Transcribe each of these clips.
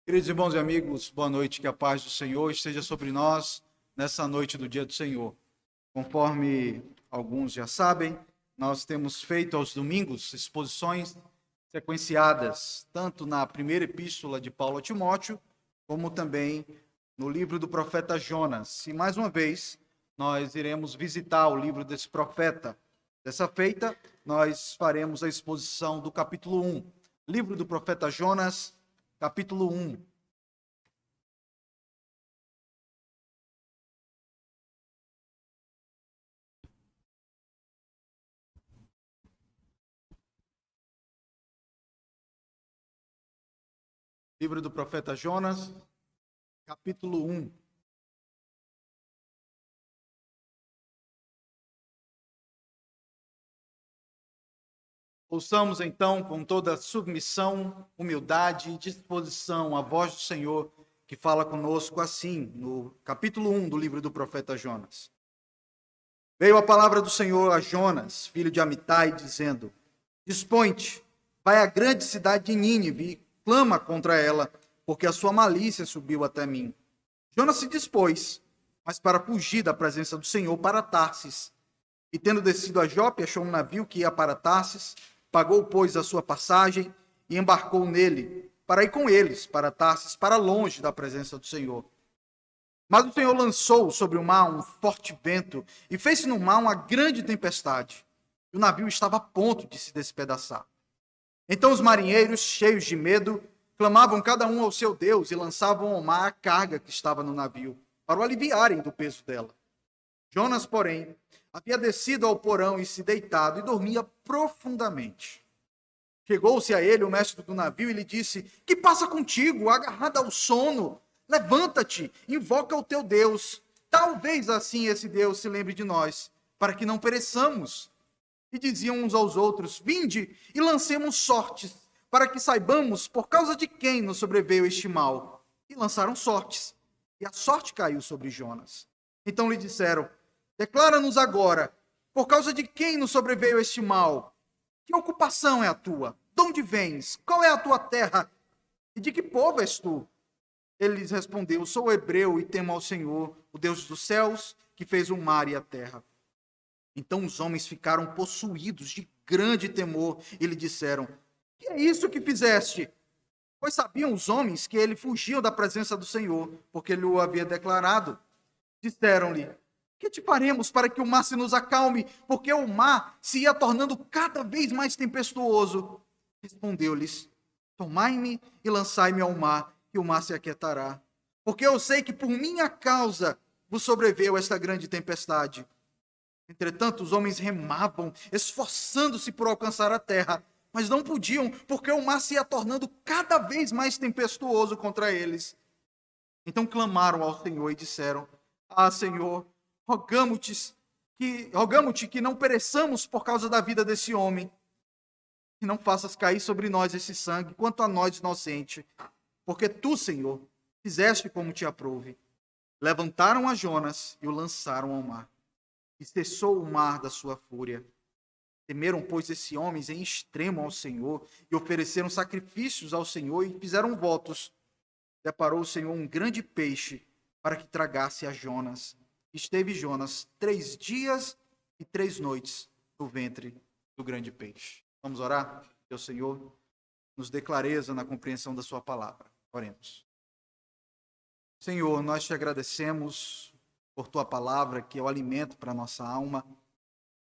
Queridos irmãos e amigos, boa noite, que a paz do Senhor esteja sobre nós nessa noite do dia do Senhor. Conforme alguns já sabem, nós temos feito aos domingos exposições sequenciadas, tanto na primeira epístola de Paulo a Timóteo, como também no livro do profeta Jonas. E mais uma vez, nós iremos visitar o livro desse profeta. Dessa feita, nós faremos a exposição do capítulo 1, livro do profeta Jonas, capítulo 1. Livro do profeta Jonas, capítulo 1. Ouçamos então com toda submissão, humildade e disposição a voz do Senhor que fala conosco assim, no capítulo 1 do livro do profeta Jonas. Veio a palavra do Senhor a Jonas, filho de Amitai, dizendo: Dispõe-te, vai à grande cidade de Nínive e clama contra ela, porque a sua malícia subiu até mim. Jonas se dispôs, mas para fugir da presença do Senhor para Tarsis. E tendo descido a Jope, achou um navio que ia para Tarsis, pagou, pois, a sua passagem e embarcou nele, para ir com eles para Tarsis, para longe da presença do Senhor. Mas o Senhor lançou sobre o mar um forte vento e fez-se no mar uma grande tempestade. E o navio estava a ponto de se despedaçar. Então os marinheiros, cheios de medo, clamavam cada um ao seu Deus e lançavam ao mar a carga que estava no navio, para o aliviarem do peso dela. Jonas, porém, havia descido ao porão e se deitado e dormia profundamente. Chegou-se a ele o mestre do navio e lhe disse: Que passa contigo, agarrado ao sono? Levanta-te, invoca o teu Deus. Talvez assim esse Deus se lembre de nós, para que não pereçamos. E diziam uns aos outros: Vinde e lancemos sortes, para que saibamos por causa de quem nos sobreveio este mal. E lançaram sortes, e a sorte caiu sobre Jonas. Então lhe disseram: Declara-nos agora, por causa de quem nos sobreveio este mal? Que ocupação é a tua? De onde vens? Qual é a tua terra? E de que povo és tu? Ele lhes respondeu: Sou hebreu e temo ao Senhor, o Deus dos céus, que fez o mar e a terra. Então os homens ficaram possuídos de grande temor e lhe disseram: Que é isso que fizeste? Pois sabiam os homens que ele fugia da presença do Senhor, porque ele o havia declarado. Disseram-lhe: Que te faremos para que o mar se nos acalme? Porque o mar se ia tornando cada vez mais tempestuoso. Respondeu-lhes: Tomai-me e lançai-me ao mar, que o mar se aquietará. Porque eu sei que por minha causa vos sobreveio esta grande tempestade. Entretanto, os homens remavam, esforçando-se por alcançar a terra, mas não podiam, porque o mar se ia tornando cada vez mais tempestuoso contra eles. Então clamaram ao Senhor e disseram: Ah, Senhor, rogamo-te que não pereçamos por causa da vida desse homem, que não faças cair sobre nós esse sangue, quanto a nós inocente, porque tu, Senhor, fizeste como te aprouve. Levantaram a Jonas e o lançaram ao mar, e cessou o mar da sua fúria. Temeram, pois, esses homens em extremo ao Senhor, e ofereceram sacrifícios ao Senhor, e fizeram votos. Deparou o Senhor um grande peixe, para que tragasse a Jonas. Esteve Jonas 3 dias e 3 noites no ventre do grande peixe. Vamos orar? Que o Senhor nos dê clareza na compreensão da sua palavra. Oremos. Senhor, nós te agradecemos por tua palavra, que é o alimento para a nossa alma,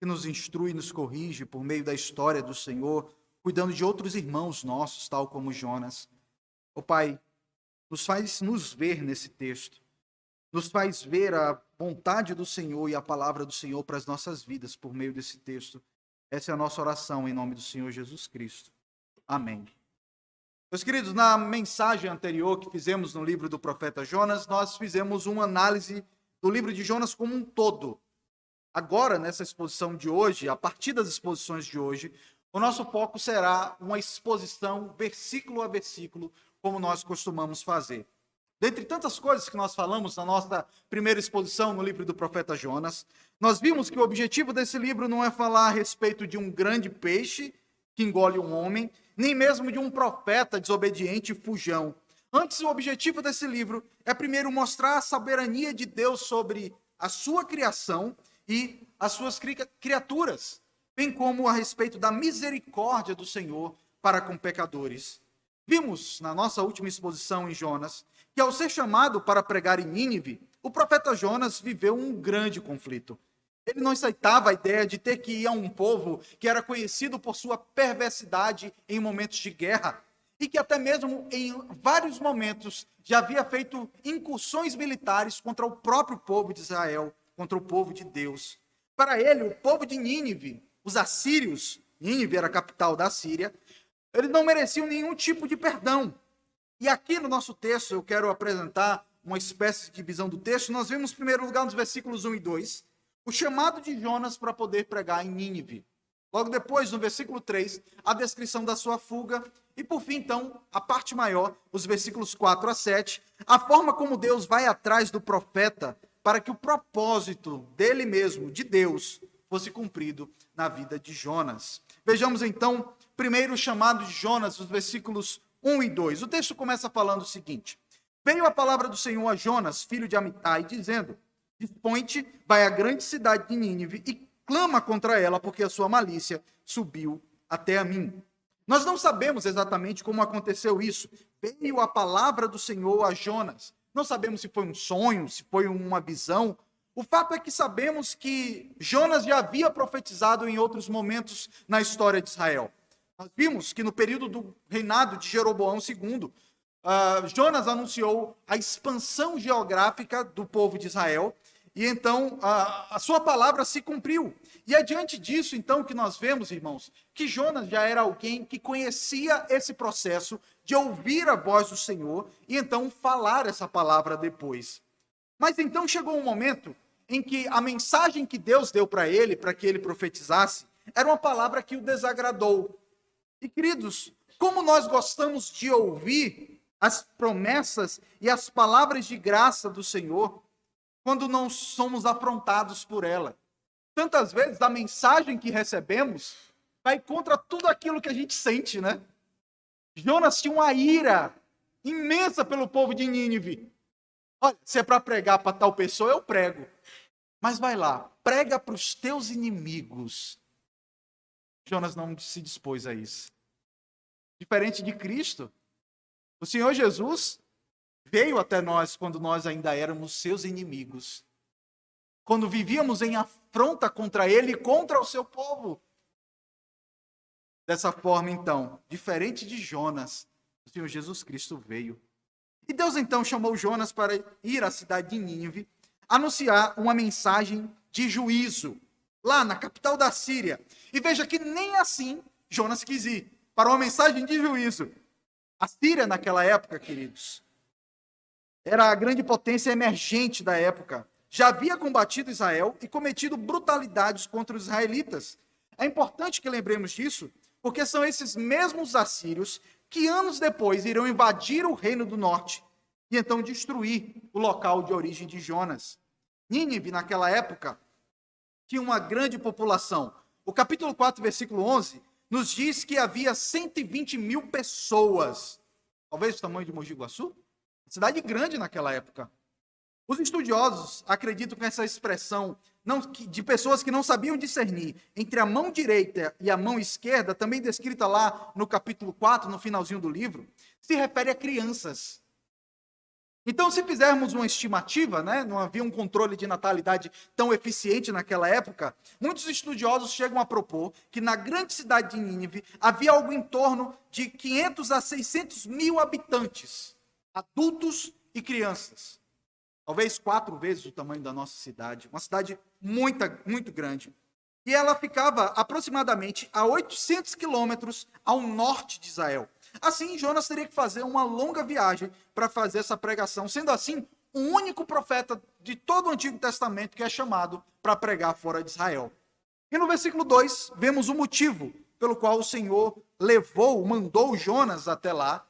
que nos instrui e nos corrige por meio da história do Senhor, cuidando de outros irmãos nossos, tal como Jonas. Ó Pai, nos faz nos ver nesse texto, nos faz ver a vontade do Senhor e a palavra do Senhor para as nossas vidas por meio desse texto. Essa é a nossa oração em nome do Senhor Jesus Cristo. Amém. Meus queridos, na mensagem anterior que fizemos no livro do profeta Jonas, nós fizemos uma análise do livro de Jonas como um todo. Agora, nessa exposição de hoje, a partir das exposições de hoje, o nosso foco será uma exposição versículo a versículo, como nós costumamos fazer. Dentre tantas coisas que nós falamos na nossa primeira exposição no livro do profeta Jonas, nós vimos que o objetivo desse livro não é falar a respeito de um grande peixe que engole um homem, nem mesmo de um profeta desobediente e fujão, Antes, o objetivo desse livro é primeiro mostrar a soberania de Deus sobre a sua criação e as suas criaturas, bem como a respeito da misericórdia do Senhor para com pecadores. Vimos na nossa última exposição em Jonas que, ao ser chamado para pregar em Nínive, o profeta Jonas viveu um grande conflito. Ele não aceitava a ideia de ter que ir a um povo que era conhecido por sua perversidade em momentos de guerra e que até mesmo em vários momentos já havia feito incursões militares contra o próprio povo de Israel, contra o povo de Deus. Para ele, o povo de Nínive, os assírios, Nínive era a capital da Síria, eles não mereciam nenhum tipo de perdão. E aqui no nosso texto, eu quero apresentar uma espécie de divisão do texto. Nós vemos, em primeiro lugar, nos versículos 1 e 2, o chamado de Jonas para poder pregar em Nínive. Logo depois, no versículo 3, a descrição da sua fuga. E por fim, então, a parte maior, os versículos 4 a 7, a forma como Deus vai atrás do profeta para que o propósito dele mesmo, de Deus, fosse cumprido na vida de Jonas. Vejamos então, primeiro o chamado de Jonas, os versículos 1 e 2. O texto começa falando o seguinte: Veio a palavra do Senhor a Jonas, filho de Amitai, dizendo: Dispõe-te, vai à grande cidade de Nínive e clama contra ela, porque a sua malícia subiu até a mim. Nós não sabemos exatamente como aconteceu isso. Veio a palavra do Senhor a Jonas. Não sabemos se foi um sonho, se foi uma visão. O fato é que sabemos que Jonas já havia profetizado em outros momentos na história de Israel. Nós vimos que no período do reinado de Jeroboão II, Jonas anunciou a expansão geográfica do povo de Israel, e então a sua palavra se cumpriu. E é diante disso, então, que nós vemos, irmãos, que Jonas já era alguém que conhecia esse processo de ouvir a voz do Senhor e então falar essa palavra depois. Mas então chegou um momento em que a mensagem que Deus deu para que ele profetizasse, era uma palavra que o desagradou. E, queridos, como nós gostamos de ouvir as promessas e as palavras de graça do Senhor, quando não somos afrontados por ela. Tantas vezes a mensagem que recebemos vai contra tudo aquilo que a gente sente, né? Jonas tinha uma ira imensa pelo povo de Nínive. Olha, se é para pregar para tal pessoa, eu prego. Mas vai lá, prega para os teus inimigos. Jonas não se dispôs a isso. Diferente de Cristo, o Senhor Jesus veio até nós quando nós ainda éramos seus inimigos. Quando vivíamos em afronta contra ele e contra o seu povo. Dessa forma, então, diferente de Jonas, o Senhor Jesus Cristo veio. E Deus então chamou Jonas para ir à cidade de Nínive, anunciar uma mensagem de juízo, lá na capital da Síria. E veja que nem assim Jonas quis ir, para uma mensagem de juízo. A Síria naquela época, queridos, era a grande potência emergente da época. Já havia combatido Israel e cometido brutalidades contra os israelitas. É importante que lembremos disso, porque são esses mesmos assírios que anos depois irão invadir o reino do norte e então destruir o local de origem de Jonas. Nínive, naquela época, tinha uma grande população. O capítulo 4, versículo 11, nos diz que havia 120 mil pessoas. Talvez o tamanho de Mogi Guaçu? Cidade grande naquela época. Os estudiosos acreditam que essa expressão de pessoas que não sabiam discernir entre a mão direita e a mão esquerda, também descrita lá no capítulo 4, no finalzinho do livro, se refere a crianças. Então, se fizermos uma estimativa, né, não havia um controle de natalidade tão eficiente naquela época, muitos estudiosos chegam a propor que na grande cidade de Nínive havia algo em torno de 500 a 600 mil habitantes, adultos e crianças. Talvez 4 vezes o tamanho da nossa cidade, uma cidade muito grande. E ela ficava aproximadamente a 800 quilômetros ao norte de Israel. Assim, Jonas teria que fazer uma longa viagem para fazer essa pregação, sendo assim, o único profeta de todo o Antigo Testamento que é chamado para pregar fora de Israel. E no versículo 2, vemos o motivo pelo qual o Senhor mandou Jonas até lá,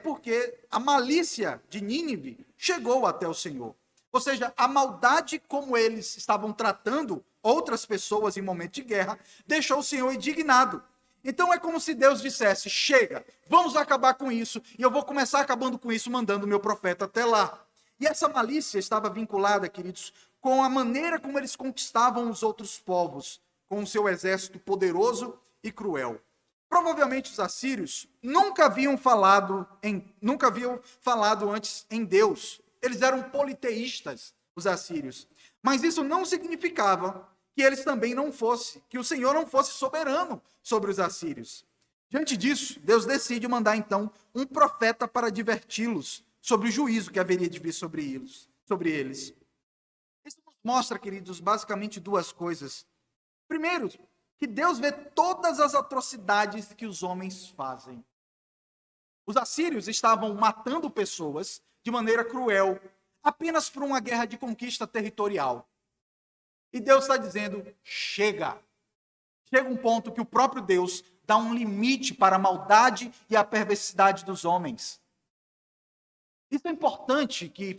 porque a malícia de Nínive chegou até o Senhor. Ou seja, a maldade como eles estavam tratando outras pessoas em momento de guerra, deixou o Senhor indignado. Então é como se Deus dissesse: chega, vamos acabar com isso, e eu vou começar acabando com isso, mandando o meu profeta até lá. E essa malícia estava vinculada, queridos, com a maneira como eles conquistavam os outros povos, com o seu exército poderoso e cruel. Provavelmente os assírios nunca haviam falado antes em Deus. Eles eram politeístas, os assírios. Mas isso não significava que eles também não fossem, que o Senhor não fosse soberano sobre os assírios. Diante disso, Deus decide mandar então um profeta para adverti-los sobre o juízo que haveria de vir sobre eles. Isso nos mostra, queridos, basicamente duas coisas. Primeiro, que Deus vê todas as atrocidades que os homens fazem. Os assírios estavam matando pessoas de maneira cruel, apenas por uma guerra de conquista territorial. E Deus está dizendo: chega. Chega um ponto que o próprio Deus dá um limite para a maldade e a perversidade dos homens. Isso é importante que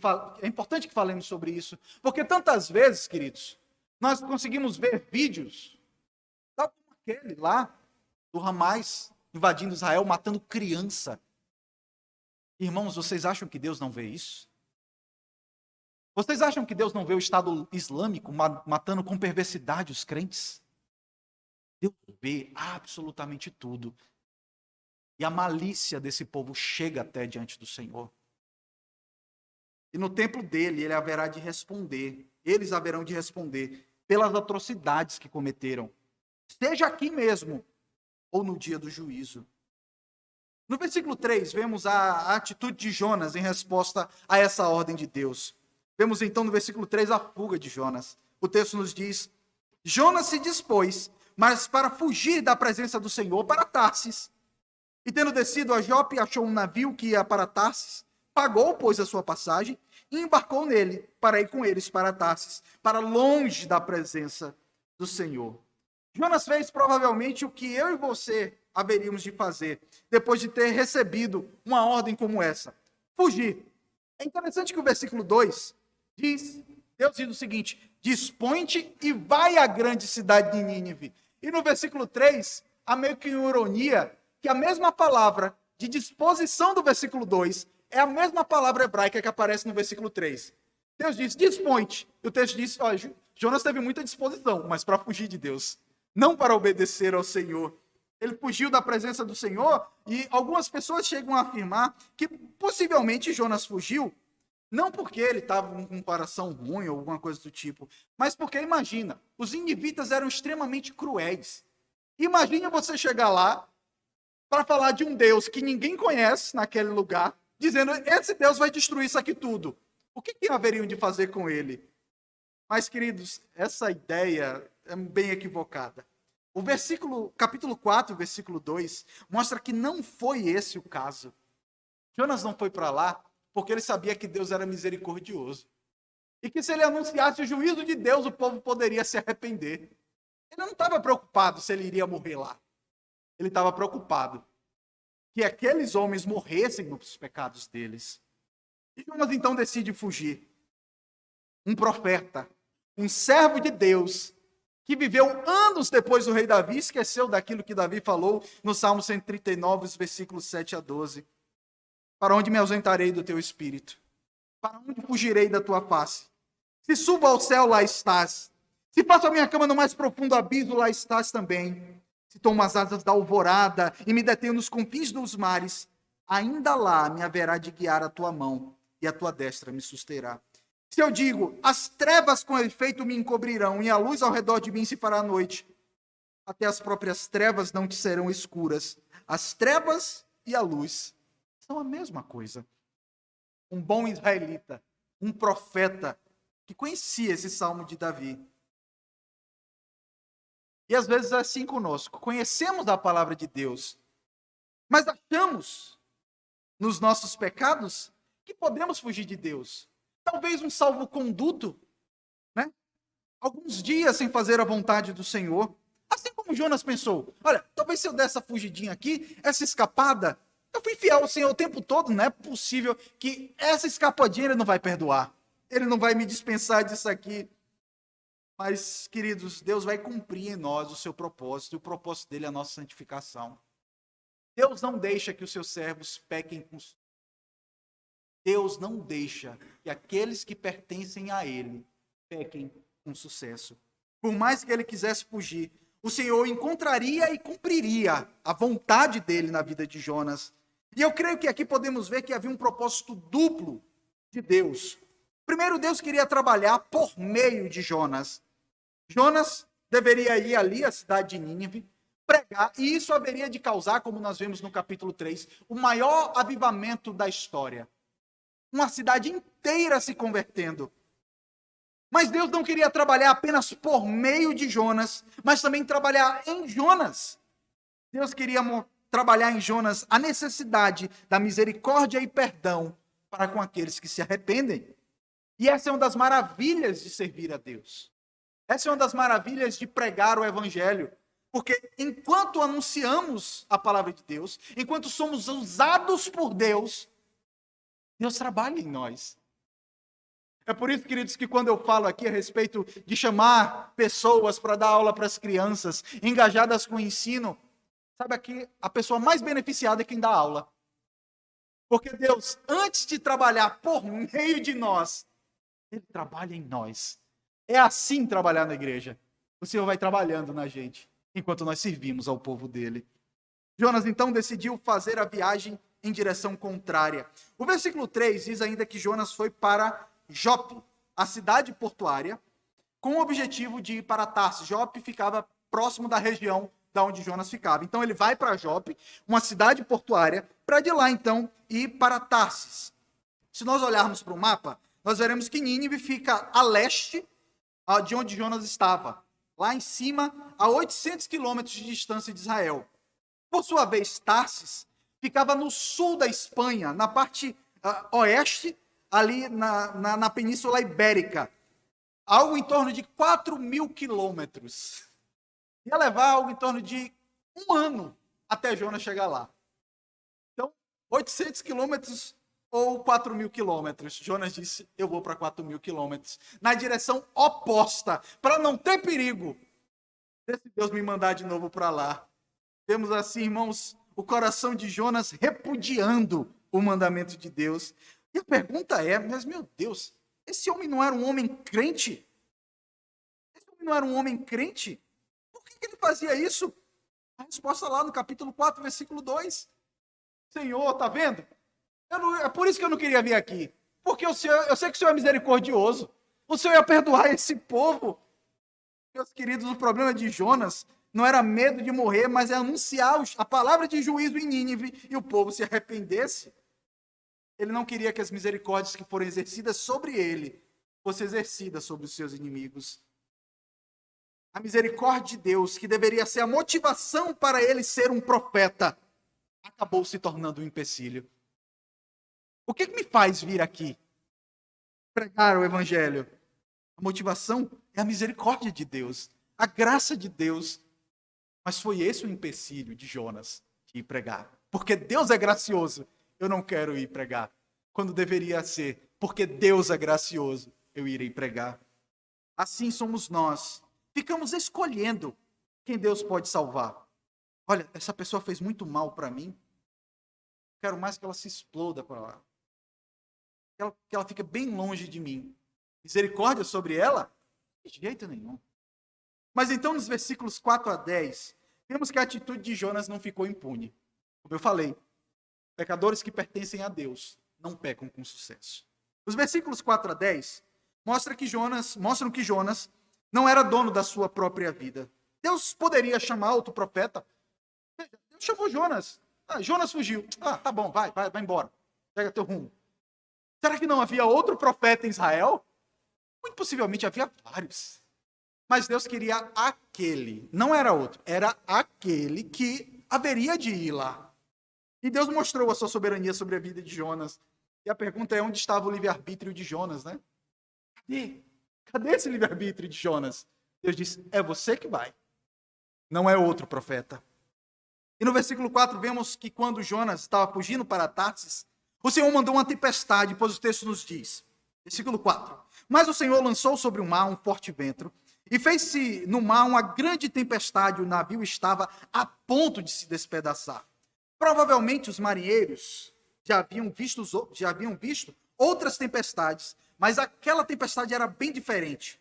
falemos sobre isso, porque tantas vezes, queridos, nós conseguimos ver vídeos, tal como aquele lá, do Hamas invadindo Israel, matando criança. Irmãos, vocês acham que Deus não vê isso? Vocês acham que Deus não vê o Estado Islâmico matando com perversidade os crentes? Deus vê absolutamente tudo. E a malícia desse povo chega até diante do Senhor. E no templo dele, eles haverão de responder pelas atrocidades que cometeram, seja aqui mesmo ou no dia do juízo. No versículo 3, vemos a atitude de Jonas em resposta a essa ordem de Deus. Vemos então no versículo 3 a fuga de Jonas. O texto nos diz: Jonas se dispôs, mas para fugir da presença do Senhor, para Tarsis. E tendo descido a Jope, achou um navio que ia para Tarsis, pagou, pois, a sua passagem, e embarcou nele para ir com eles para Tarsis, para longe da presença do Senhor. Jonas fez provavelmente o que eu e você haveríamos de fazer, depois de ter recebido uma ordem como essa: fugir. É interessante que o versículo 2 diz, Deus diz o seguinte: dispõe-te e vai à grande cidade de Nínive. E no versículo 3, há meio que uma ironia, que a mesma palavra de disposição do versículo 2 é a mesma palavra hebraica que aparece no versículo 3. Deus diz: dispõe-te. E o texto diz: olha, Jonas teve muita disposição, mas para fugir de Deus, não para obedecer ao Senhor. Ele fugiu da presença do Senhor, e algumas pessoas chegam a afirmar que possivelmente Jonas fugiu, não porque ele estava com um coração ruim ou alguma coisa do tipo, mas porque, imagina, os ninivitas eram extremamente cruéis. Imagina você chegar lá para falar de um Deus que ninguém conhece naquele lugar, dizendo: esse Deus vai destruir isso aqui tudo. O que haveriam de fazer com ele? Mas, queridos, essa ideia é bem equivocada. O capítulo 4, versículo 2, mostra que não foi esse o caso. Jonas não foi para lá porque ele sabia que Deus era misericordioso. E que se ele anunciasse o juízo de Deus, o povo poderia se arrepender. Ele não estava preocupado se ele iria morrer lá. Ele estava preocupado que aqueles homens morressem nos pecados deles. E Jonas então decide fugir. Um profeta, um servo de Deus, que viveu anos depois do rei Davi, esqueceu daquilo que Davi falou no Salmo 139, os versículos 7 a 12. Para onde me ausentarei do teu espírito? Para onde fugirei da tua face? Se subo ao céu, lá estás. Se faço a minha cama no mais profundo abismo, lá estás também. Se tomo as asas da alvorada e me detenho nos confins dos mares, ainda lá me haverá de guiar a tua mão e a tua destra me susterá. Se eu digo: as trevas com efeito me encobrirão e a luz ao redor de mim se fará noite, até as próprias trevas não te serão escuras. As trevas e a luz são a mesma coisa. Um bom israelita, um profeta que conhecia esse salmo de Davi. E às vezes é assim conosco. Conhecemos a palavra de Deus, mas achamos nos nossos pecados que podemos fugir de Deus. Talvez um salvo-conduto, né? Alguns dias sem fazer a vontade do Senhor. Assim como Jonas pensou: olha, talvez se eu der essa fugidinha aqui, essa escapada, eu fui fiel ao Senhor o tempo todo, não é possível que essa escapadinha ele não vai perdoar. Ele não vai me dispensar disso aqui. Mas, queridos, Deus vai cumprir em nós o seu propósito, e o propósito dele é a nossa santificação. Deus não deixa que os seus servos pequem com sucesso. Deus não deixa que aqueles que pertencem a ele pequem com sucesso. Por mais que ele quisesse fugir, o Senhor encontraria e cumpriria a vontade dele na vida de Jonas. E eu creio que aqui podemos ver que havia um propósito duplo de Deus. Primeiro, Deus queria trabalhar por meio de Jonas. Jonas deveria ir ali à cidade de Nínive, pregar, e isso haveria de causar, como nós vemos no capítulo 3, o maior avivamento da história. Uma cidade inteira se convertendo. Mas Deus não queria trabalhar apenas por meio de Jonas, mas também trabalhar em Jonas. Deus queria trabalhar em Jonas a necessidade da misericórdia e perdão para com aqueles que se arrependem. E essa é uma das maravilhas de servir a Deus. Essa é uma das maravilhas de pregar o evangelho. Porque enquanto anunciamos a palavra de Deus, enquanto somos usados por Deus, Deus trabalha em nós. É por isso, queridos, que quando eu falo aqui a respeito de chamar pessoas para dar aula para as crianças, engajadas com o ensino, sabe aqui, a pessoa mais beneficiada é quem dá aula. Porque Deus, antes de trabalhar por meio de nós, Ele trabalha em nós. É assim trabalhar na igreja. O Senhor vai trabalhando na gente, enquanto nós servimos ao povo dele. Jonas, então, decidiu fazer a viagem em direção contrária. O versículo 3 diz ainda que Jonas foi para Jope, a cidade portuária, com o objetivo de ir para Tarsis. Jope ficava próximo da região da onde Jonas ficava. Então, ele vai para Jope, uma cidade portuária, para de lá, então, ir para Tarsis. Se nós olharmos para o mapa, nós veremos que Nínive fica a leste de onde Jonas estava, lá em cima, a 800 quilômetros de distância de Israel. Por sua vez, Tarsis ficava no sul da Espanha, na parte oeste, ali na Península Ibérica. Algo em torno de 4.000 quilômetros. Ia levar algo em torno de 1 ano até Jonas chegar lá. Então, 800 quilômetros ou 4.000 quilômetros. Jonas disse, eu vou para 4.000 quilômetros. Na direção oposta, para não ter perigo. Se Deus me mandar de novo para lá. Vemos assim, irmãos, o coração de Jonas repudiando o mandamento de Deus. E a pergunta é, mas meu Deus, esse homem não era um homem crente? Esse homem não era um homem crente? Por que ele fazia isso? A resposta lá no capítulo 4, versículo 2. Senhor, tá vendo? É por isso que eu não queria vir aqui. Porque eu sei que o Senhor é misericordioso. O Senhor ia perdoar esse povo. Meus queridos, o problema de Jonas não era medo de morrer, mas é anunciar a palavra de juízo em Nínive e o povo se arrependesse. Ele não queria que as misericórdias que foram exercidas sobre ele fossem exercidas sobre os seus inimigos. A misericórdia de Deus, que deveria ser a motivação para ele ser um profeta, acabou se tornando um empecilho. O que me faz vir aqui? Pregar o evangelho. A motivação é a misericórdia de Deus, a graça de Deus. Mas foi esse o empecilho de Jonas, de ir pregar. Porque Deus é gracioso, eu não quero ir pregar. Quando deveria ser, porque Deus é gracioso, eu irei pregar. Assim somos nós. Ficamos escolhendo quem Deus pode salvar. Olha, essa pessoa fez muito mal para mim. Quero mais que ela se exploda para lá. Que ela fique bem longe de mim. Misericórdia sobre ela? De jeito nenhum. Mas então, nos versículos 4 a 10, vemos que a atitude de Jonas não ficou impune. Como eu falei, pecadores que pertencem a Deus não pecam com sucesso. Os versículos 4 a 10 mostram que Jonas não era dono da sua própria vida. Deus poderia chamar outro profeta. Deus chamou Jonas. Jonas fugiu. Tá bom, vai embora. Pega teu rumo. Será que não havia outro profeta em Israel? Muito possivelmente havia vários. Mas Deus queria aquele, não era outro, era aquele que haveria de ir lá. E Deus mostrou a sua soberania sobre a vida de Jonas. E a pergunta é, onde estava o livre-arbítrio de Jonas, né? Cadê esse livre-arbítrio de Jonas? Deus disse, é você que vai, não é outro profeta. E no versículo 4 vemos que quando Jonas estava fugindo para Tarsis, o Senhor mandou uma tempestade, pois o texto nos diz, versículo 4, mas o Senhor lançou sobre o mar um forte vento, E fez-se no mar uma grande tempestade, o navio estava a ponto de se despedaçar. Provavelmente os marinheiros já haviam visto outras tempestades, mas aquela tempestade era bem diferente.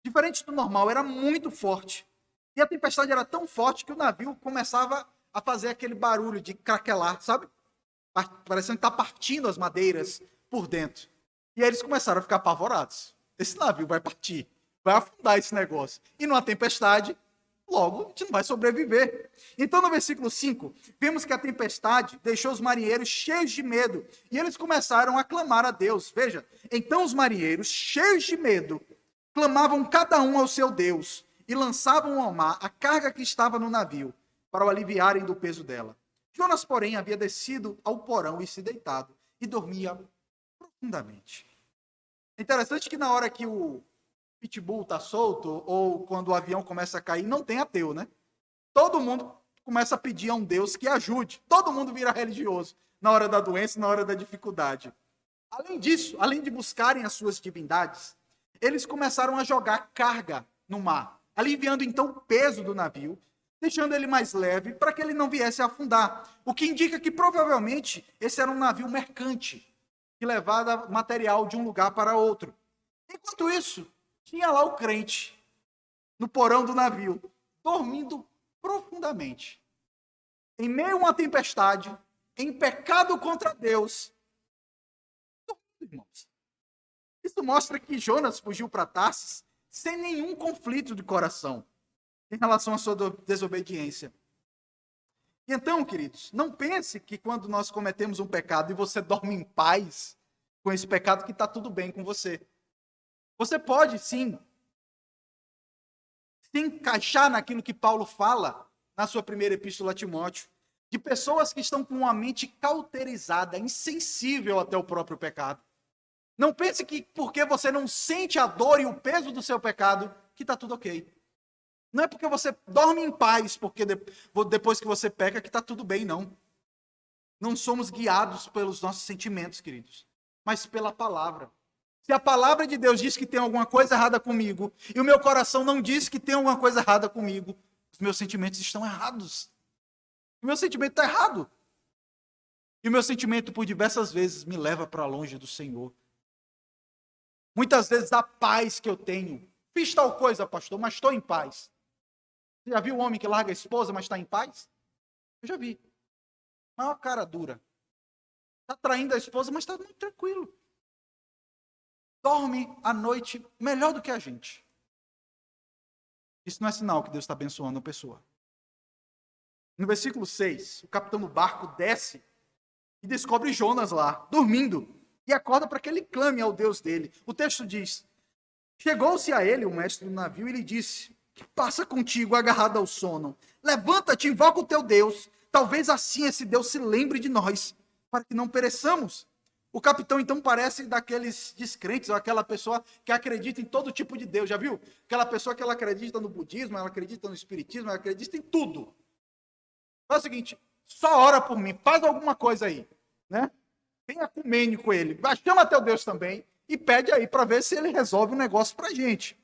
Diferente do normal, era muito forte. E a tempestade era tão forte que o navio começava a fazer aquele barulho de craquelar, sabe? Parecendo que está partindo as madeiras por dentro. E aí eles começaram a ficar apavorados. Esse navio vai partir, vai afundar esse negócio. E numa tempestade, logo, a gente não vai sobreviver. Então, no versículo 5, vemos que a tempestade deixou os marinheiros cheios de medo. E eles começaram a clamar a Deus. Veja, então os marinheiros, cheios de medo, clamavam cada um ao seu Deus e lançavam ao mar a carga que estava no navio, para o aliviarem do peso dela. Jonas, porém, havia descido ao porão e se deitado, e dormia profundamente. É interessante que na hora que o pitbull está solto, ou quando o avião começa a cair, não tem ateu, né? Todo mundo começa a pedir a um Deus que ajude. Todo mundo vira religioso na hora da doença, na hora da dificuldade. Além disso, além de buscarem as suas divindades, eles começaram a jogar carga no mar, aliviando então o peso do navio, deixando ele mais leve para que ele não viesse a afundar. O que indica que provavelmente esse era um navio mercante, que levava material de um lugar para outro. Enquanto isso, tinha lá o crente, no porão do navio, dormindo profundamente. Em meio a uma tempestade, em pecado contra Deus. Irmãos, isso mostra que Jonas fugiu para Tarsis sem nenhum conflito de coração em relação à sua desobediência. E então, queridos, não pense que quando nós cometemos um pecado e você dorme em paz com esse pecado, que está tudo bem com você. Você pode, sim, se encaixar naquilo que Paulo fala na sua primeira epístola a Timóteo, de pessoas que estão com uma mente cauterizada, insensível até o próprio pecado. Não pense que porque você não sente a dor e o peso do seu pecado, que está tudo ok. Não é porque você dorme em paz, porque depois que você peca, que está tudo bem, não. Não somos guiados pelos nossos sentimentos, queridos, mas pela palavra. Se a palavra de Deus diz que tem alguma coisa errada comigo, e o meu coração não diz que tem alguma coisa errada comigo, os meus sentimentos estão errados. O meu sentimento está errado. E o meu sentimento, por diversas vezes, me leva para longe do Senhor. Muitas vezes a paz que eu tenho, fiz tal coisa, pastor, mas estou em paz. Você já viu um homem que larga a esposa, mas está em paz? Eu já vi. Maior cara dura. Está traindo a esposa, mas está muito tranquilo. Dorme à noite melhor do que a gente. Isso não é sinal que Deus está abençoando a pessoa. No versículo 6, o capitão do barco desce e descobre Jonas lá, dormindo, e acorda para que ele clame ao Deus dele. O texto diz: chegou-se a ele, o mestre do navio, e lhe disse: que passa contigo agarrado ao sono? Levanta-te, invoca o teu Deus. Talvez assim esse Deus se lembre de nós, para que não pereçamos. O capitão, então, parece daqueles descrentes, ou aquela pessoa que acredita em todo tipo de Deus. Já viu? Aquela pessoa que ela acredita no budismo, ela acredita no espiritismo, ela acredita em tudo. Faz o seguinte, só ora por mim, faz alguma coisa aí, né? Tenha comênio com ele, chama teu Deus também e pede aí para ver se ele resolve um negócio para a gente.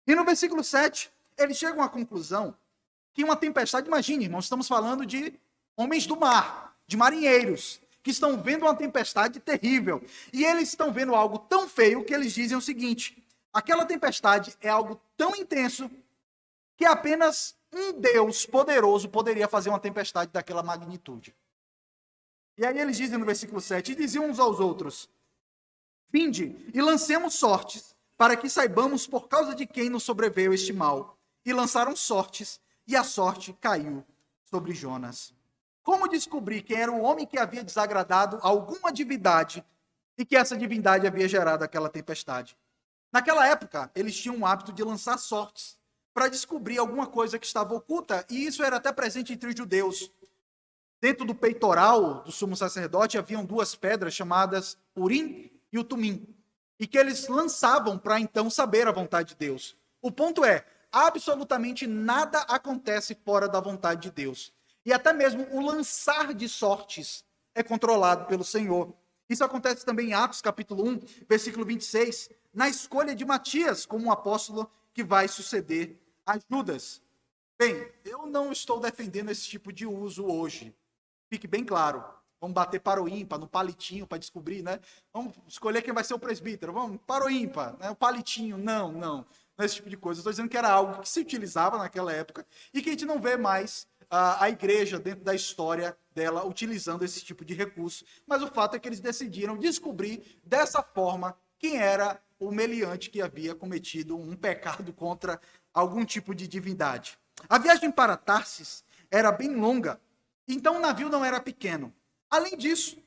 E no versículo 7, eles chegam à conclusão que uma tempestade, imagine, irmãos, estamos falando de homens do mar, de marinheiros, que estão vendo uma tempestade terrível. E eles estão vendo algo tão feio que eles dizem o seguinte: aquela tempestade é algo tão intenso que apenas um Deus poderoso poderia fazer uma tempestade daquela magnitude. E aí eles dizem no versículo 7, e diziam uns aos outros: vinde e lancemos sortes, para que saibamos por causa de quem nos sobreveio este mal. E lançaram sortes, e a sorte caiu sobre Jonas. Como descobrir quem era o homem que havia desagradado alguma divindade e que essa divindade havia gerado aquela tempestade? Naquela época, eles tinham o hábito de lançar sortes para descobrir alguma coisa que estava oculta, e isso era até presente entre os judeus. Dentro do peitoral do sumo sacerdote haviam duas pedras chamadas Urim e o Tumim, e que eles lançavam para então saber a vontade de Deus. O ponto é, absolutamente nada acontece fora da vontade de Deus. E até mesmo o lançar de sortes é controlado pelo Senhor. Isso acontece também em Atos capítulo 1, versículo 26, na escolha de Matias como um apóstolo que vai suceder a Judas. Bem, eu não estou defendendo esse tipo de uso hoje. Fique bem claro. Vamos bater para o ímpar, no palitinho, para descobrir, né? Vamos escolher quem vai ser o presbítero. Vamos para o ímpar, né? O palitinho. Não. Não é esse tipo de coisa. Estou dizendo que era algo que se utilizava naquela época e que a gente não vê mais a igreja, dentro da história dela, utilizando esse tipo de recurso. Mas o fato é que eles decidiram descobrir dessa forma quem era o meliante que havia cometido um pecado contra algum tipo de divindade. A viagem para Tarsis era bem longa, então o navio não era pequeno. Além disso,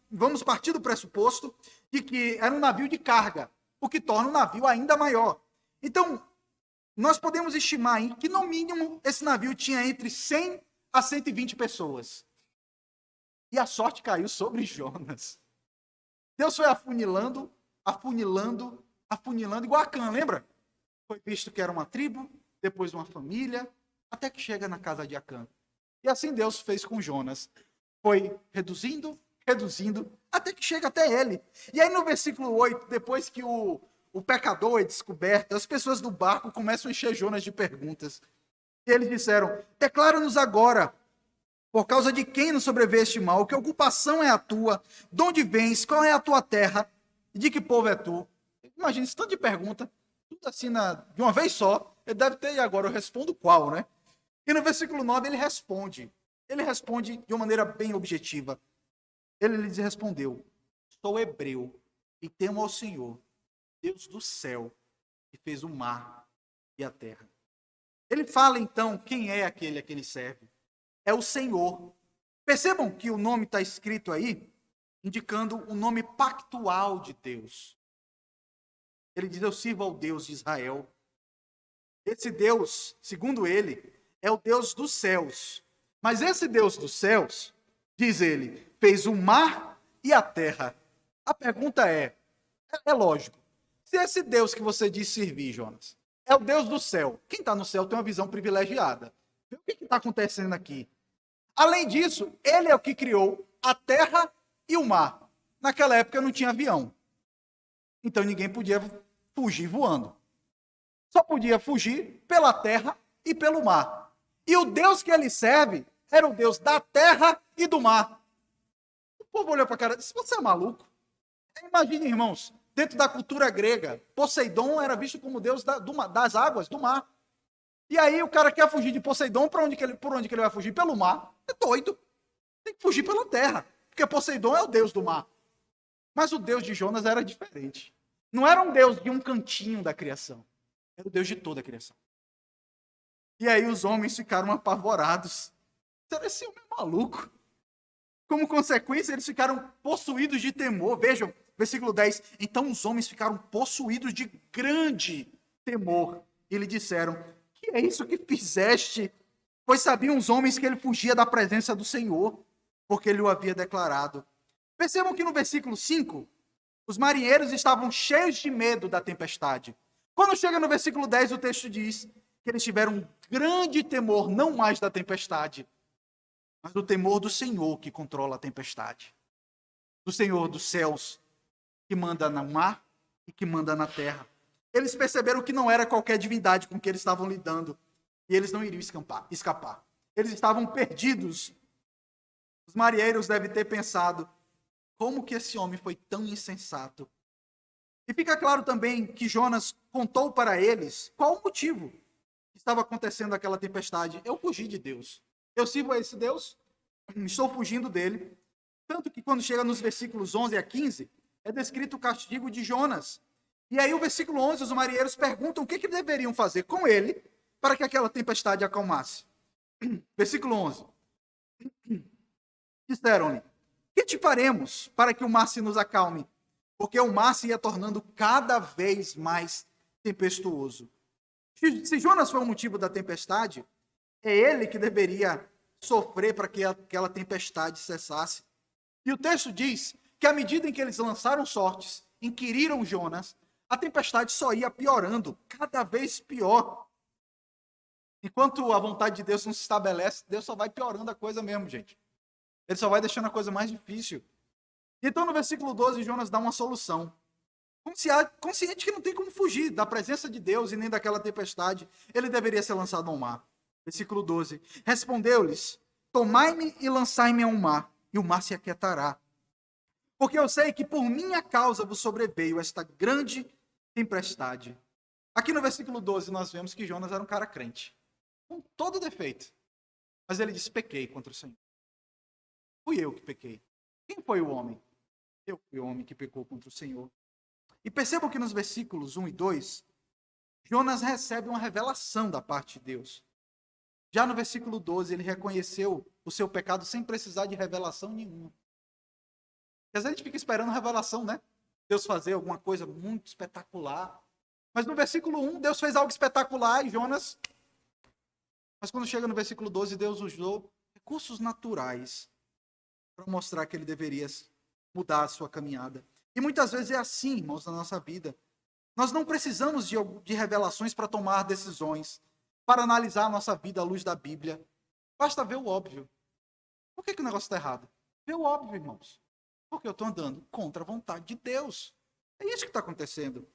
vamos partir do pressuposto de que era um navio de carga, o que torna o navio ainda maior. Então, nós podemos estimar que, no mínimo, esse navio tinha entre 100 a 120 pessoas. E a sorte caiu sobre Jonas. Deus foi afunilando, igual a Acã, lembra? Foi visto que era uma tribo, depois uma família, até que chega na casa de Acã. E assim Deus fez com Jonas. Foi reduzindo, até que chega até ele. E aí no versículo 8, depois que o pecador é descoberto, as pessoas do barco começam a encher Jonas de perguntas. E eles disseram: declara-nos agora, por causa de quem nos sobreveio este mal, que ocupação é a tua, de onde vens, qual é a tua terra, e de que povo é tu? Imagina esse tanto de pergunta, tudo assim de uma vez só. Ele deve ter, e agora eu respondo qual, né? E no versículo 9 ele responde. Ele responde de uma maneira bem objetiva. Ele lhes respondeu: sou hebreu e temo ao Senhor, Deus do céu, que fez o mar e a terra. Ele fala então quem é aquele a quem ele serve. É o Senhor. Percebam que o nome está escrito aí, indicando o nome pactual de Deus. Ele diz: eu sirvo ao Deus de Israel. Esse Deus, segundo ele, é o Deus dos céus. Mas esse Deus dos céus, diz ele, fez o mar e a terra. A pergunta é lógico, se esse Deus que você diz servir, Jonas, é o Deus do céu, quem está no céu tem uma visão privilegiada. O que está acontecendo aqui? Além disso, ele é o que criou a terra e o mar. Naquela época não tinha avião. Então ninguém podia fugir voando. Só podia fugir pela terra e pelo mar. E o Deus que ele serve era o Deus da terra e do mar. O povo olhou para a cara e disse: você é maluco? Imagine, irmãos, dentro da cultura grega, Poseidon era visto como Deus das águas, do mar. E aí o cara quer fugir de Poseidon, por onde que ele vai fugir? Pelo mar. É doido. Tem que fugir pela terra, porque Poseidon é o Deus do mar. Mas o Deus de Jonas era diferente. Não era um Deus de um cantinho da criação. Era o Deus de toda a criação. E aí os homens ficaram apavorados. Será esse homem maluco? Como consequência, eles ficaram possuídos de temor. Vejam, versículo 10. Então os homens ficaram possuídos de grande temor. E lhe disseram: que é isso que fizeste? Pois sabiam os homens que ele fugia da presença do Senhor, porque ele o havia declarado. Percebam que no versículo 5, os marinheiros estavam cheios de medo da tempestade. Quando chega no versículo 10, o texto diz que eles tiveram um grande temor, não mais da tempestade, mas do temor do Senhor que controla a tempestade. Do Senhor dos céus, que manda no mar e que manda na terra. Eles perceberam que não era qualquer divindade com que eles estavam lidando. E eles não iriam escapar. Eles estavam perdidos. Os marinheiros devem ter pensado: como que esse homem foi tão insensato? E fica claro também que Jonas contou para eles qual o motivo que estava acontecendo aquela tempestade. Eu fugi de Deus. Eu sirvo a esse Deus, estou fugindo dele. Tanto que quando chega nos versículos 11 a 15, é descrito o castigo de Jonas. E aí o versículo 11, os marinheiros perguntam o que deveriam fazer com ele para que aquela tempestade acalmasse. Versículo 11. Disseram-lhe: que te faremos para que o mar se nos acalme? Porque o mar se ia tornando cada vez mais tempestuoso. Se Jonas foi o motivo da tempestade, é ele que deveria sofrer para que aquela tempestade cessasse. E o texto diz que à medida em que eles lançaram sortes, inquiriram Jonas, a tempestade só ia piorando, cada vez pior. Enquanto a vontade de Deus não se estabelece, Deus só vai piorando a coisa mesmo, gente. Ele só vai deixando a coisa mais difícil. Então, no versículo 12, Jonas dá uma solução. consciente que não tem como fugir da presença de Deus e nem daquela tempestade, ele deveria ser lançado ao mar. Versículo 12. Respondeu-lhes: tomai-me e lançai-me ao mar, e o mar se aquietará. Porque eu sei que por minha causa vos sobreveio esta grande tempestade. Aqui no versículo 12 nós vemos que Jonas era um cara crente, com todo defeito. Mas ele disse: pequei contra o Senhor. Fui eu que pequei. Quem foi o homem? Eu fui o homem que pecou contra o Senhor. E percebam que nos versículos 1 e 2, Jonas recebe uma revelação da parte de Deus. Já no versículo 12, ele reconheceu o seu pecado sem precisar de revelação nenhuma. Porque às vezes a gente fica esperando revelação, né? Deus fazer alguma coisa muito espetacular. Mas no versículo 1, Deus fez algo espetacular e Jonas... Mas quando chega no versículo 12, Deus usou recursos naturais para mostrar que ele deveria mudar a sua caminhada. E muitas vezes é assim, irmãos, na nossa vida. Nós não precisamos de revelações para tomar decisões, para analisar a nossa vida à luz da Bíblia. Basta ver o óbvio. Por que o negócio está errado? Ver o óbvio, irmãos. Porque eu estou andando contra a vontade de Deus. É isso que está acontecendo.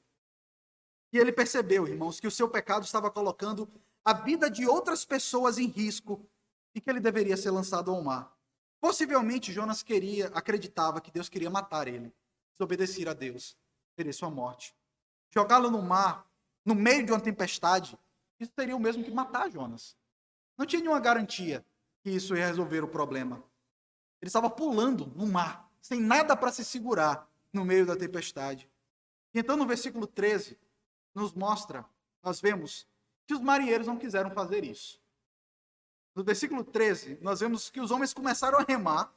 E ele percebeu, irmãos, que o seu pecado estava colocando a vida de outras pessoas em risco e que ele deveria ser lançado ao mar. Possivelmente, Jonas acreditava que Deus queria matar ele, desobedecer a Deus, teria sua morte. Jogá-lo no mar, no meio de uma tempestade, isso seria o mesmo que matar Jonas. Não tinha nenhuma garantia que isso ia resolver o problema. Ele estava pulando no mar, sem nada para se segurar no meio da tempestade. E então, no versículo 13, nós vemos que os marinheiros não quiseram fazer isso. No versículo 13, nós vemos que os homens começaram a remar,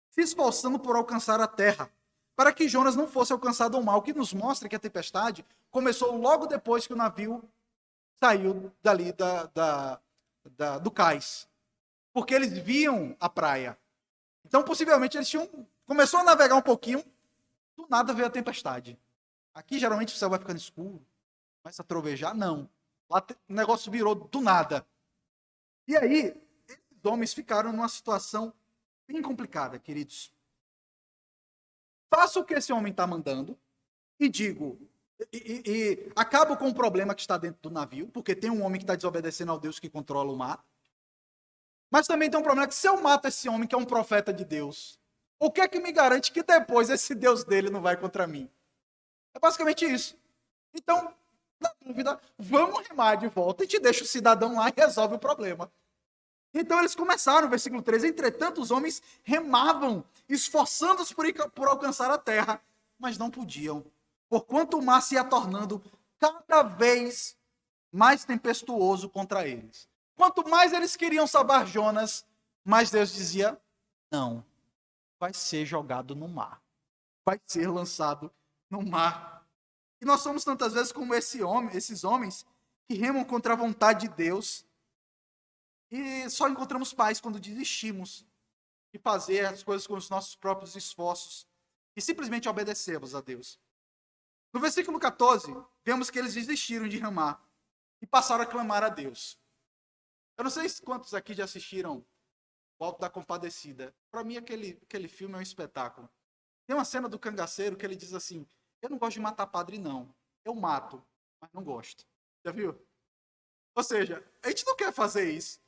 se esforçando por alcançar a terra, para que Jonas não fosse alcançado ao mar, o que nos mostra que a tempestade começou logo depois que o navio saiu dali do cais, porque eles viam a praia. Então, possivelmente, começou a navegar um pouquinho, do nada veio a tempestade. Aqui, geralmente, o céu vai ficando escuro, começa a trovejar, não. Lá o negócio virou do nada. E aí, esses homens ficaram numa situação bem complicada, queridos. Faço o que esse homem está mandando e digo, e acabo com o problema que está dentro do navio, porque tem um homem que está desobedecendo ao Deus que controla o mar. Mas também tem um problema que se eu mato esse homem que é um profeta de Deus, o que é que me garante que depois esse Deus dele não vai contra mim? É basicamente isso. Então, na dúvida, vamos remar de volta e te deixa o cidadão lá e resolve o problema. Então eles começaram, versículo 13, entretanto os homens remavam, esforçando-se por alcançar a terra, mas não podiam, porquanto o mar se ia tornando cada vez mais tempestuoso contra eles. Quanto mais eles queriam salvar Jonas, mais Deus dizia, não, vai ser jogado no mar, vai ser lançado no mar. E nós somos tantas vezes como esses homens que remam contra a vontade de Deus e só encontramos paz quando desistimos de fazer as coisas com os nossos próprios esforços e simplesmente obedecemos a Deus. No versículo 14, vemos que eles desistiram de remar e passaram a clamar a Deus. Eu não sei quantos aqui já assistiram O Alto da Compadecida. Para mim, aquele filme é um espetáculo. Tem uma cena do cangaceiro que ele diz assim, eu não gosto de matar padre, não. Eu mato, mas não gosto. Já viu? Ou seja, a gente não quer fazer isso.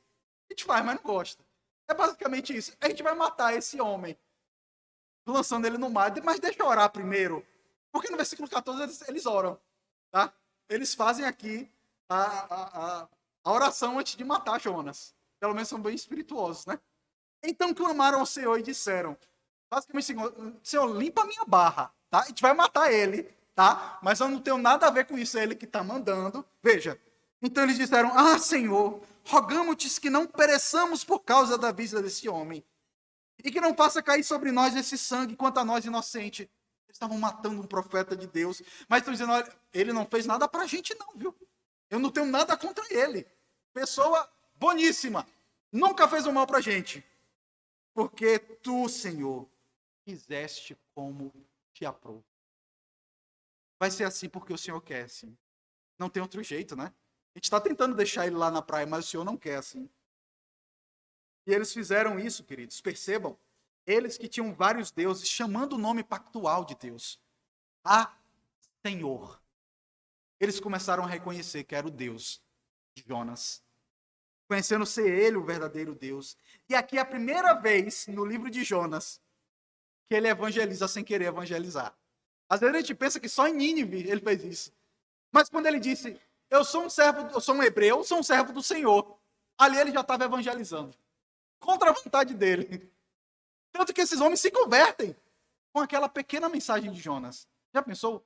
A gente faz, mas não gosta. É basicamente isso. A gente vai matar esse homem, lançando ele no mar, mas deixa eu orar primeiro. Porque no versículo 14 eles oram. Tá? Eles fazem aqui a oração antes de matar Jonas. Pelo menos são bem espirituosos, né? Então clamaram ao Senhor e disseram, basicamente, Senhor, limpa a minha barra. Tá? A gente vai matar ele, tá? Mas eu não tenho nada a ver com isso, é ele que está mandando. Veja, então eles disseram, Senhor, rogamos-te que não pereçamos por causa da vida desse homem, e que não faça cair sobre nós esse sangue, quanto a nós inocente. Eles estavam matando um profeta de Deus, mas estão dizendo, olha, ele não fez nada para a gente não, viu? Eu não tenho nada contra ele. Pessoa boníssima, nunca fez um mal para a gente. Porque tu, Senhor, fizeste como te aprouve. Vai ser assim porque o Senhor quer, assim. Não tem outro jeito, né? A gente está tentando deixar ele lá na praia, mas o Senhor não quer, assim. E eles fizeram isso, queridos. Percebam. Eles que tinham vários deuses, chamando o nome pactual de Deus. Senhor. Eles começaram a reconhecer que era o Deus de Jonas, conhecendo ser ele o verdadeiro Deus. E aqui é a primeira vez no livro de Jonas que ele evangeliza sem querer evangelizar. Às vezes a gente pensa que só em Nínive ele fez isso. Mas quando ele disse, eu sou um hebreu, sou um servo do Senhor, ali ele já estava evangelizando, contra a vontade dele. Tanto que esses homens se convertem com aquela pequena mensagem de Jonas. Já pensou?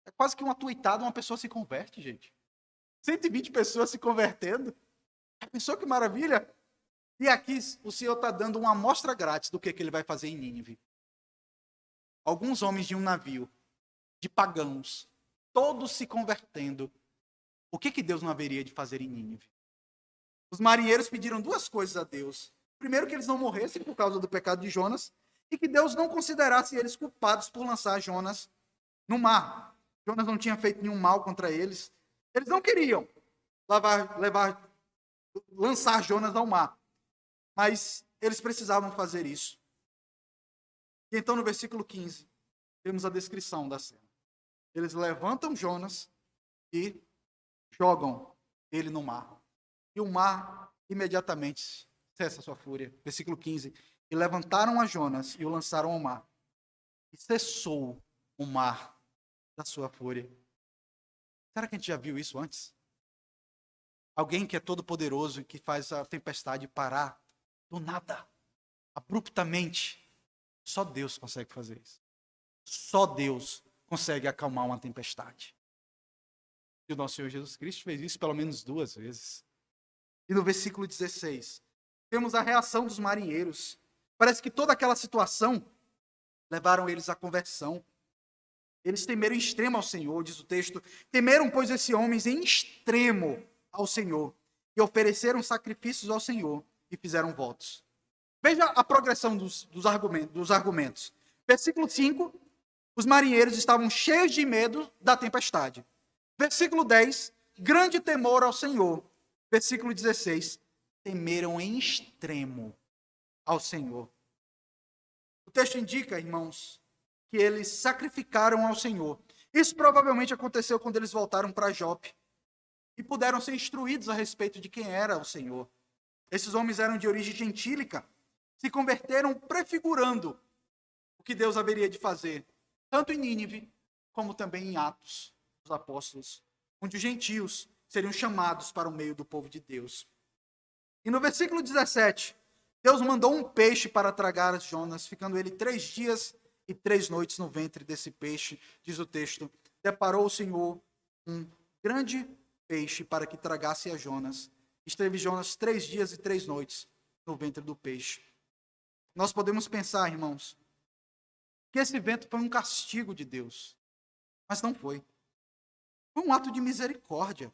É quase que uma tuitada, uma pessoa se converte, gente. 120 pessoas se convertendo. Já pensou que maravilha? E aqui o Senhor está dando uma amostra grátis do que ele vai fazer em Nínive. Alguns homens de um navio, de pagãos, todos se convertendo. O que Deus não haveria de fazer em Nínive? Os marinheiros pediram duas coisas a Deus. Primeiro, que eles não morressem por causa do pecado de Jonas, e que Deus não considerasse eles culpados por lançar Jonas no mar. Jonas não tinha feito nenhum mal contra eles. Eles não queriam lançar Jonas ao mar. Mas eles precisavam fazer isso. E então no versículo 15, temos a descrição da cena. Eles levantam Jonas e jogam ele no mar. E o mar imediatamente cessa sua fúria. Versículo 15. E levantaram a Jonas e o lançaram ao mar. E cessou o mar da sua fúria. Será que a gente já viu isso antes? Alguém que é todo poderoso e que faz a tempestade parar do nada, abruptamente. Só Deus consegue fazer isso. Só Deus consegue acalmar uma tempestade. E o nosso Senhor Jesus Cristo fez isso pelo menos 2 vezes. E no versículo 16, temos a reação dos marinheiros. Parece que toda aquela situação levaram eles à conversão. Eles temeram em extremo ao Senhor, diz o texto. Temeram, pois, esses homens em extremo ao Senhor. E ofereceram sacrifícios ao Senhor e fizeram votos. Veja a progressão dos argumentos. Versículo 5, os marinheiros estavam cheios de medo da tempestade. Versículo 10, grande temor ao Senhor. Versículo 16, temeram em extremo ao Senhor. O texto indica, irmãos, que eles sacrificaram ao Senhor. Isso provavelmente aconteceu quando eles voltaram para Jope e puderam ser instruídos a respeito de quem era o Senhor. Esses homens eram de origem gentílica, se converteram prefigurando o que Deus haveria de fazer, tanto em Nínive, como também em Atos dos Apóstolos, onde os gentios seriam chamados para o meio do povo de Deus. E no versículo 17, Deus mandou um peixe para tragar Jonas, ficando ele 3 dias e 3 noites no ventre desse peixe, diz o texto. Deparou o Senhor um grande peixe para que tragasse a Jonas. Esteve Jonas 3 dias e 3 noites no ventre do peixe. Nós podemos pensar, irmãos, que esse vento foi um castigo de Deus. Mas não foi. Foi um ato de misericórdia.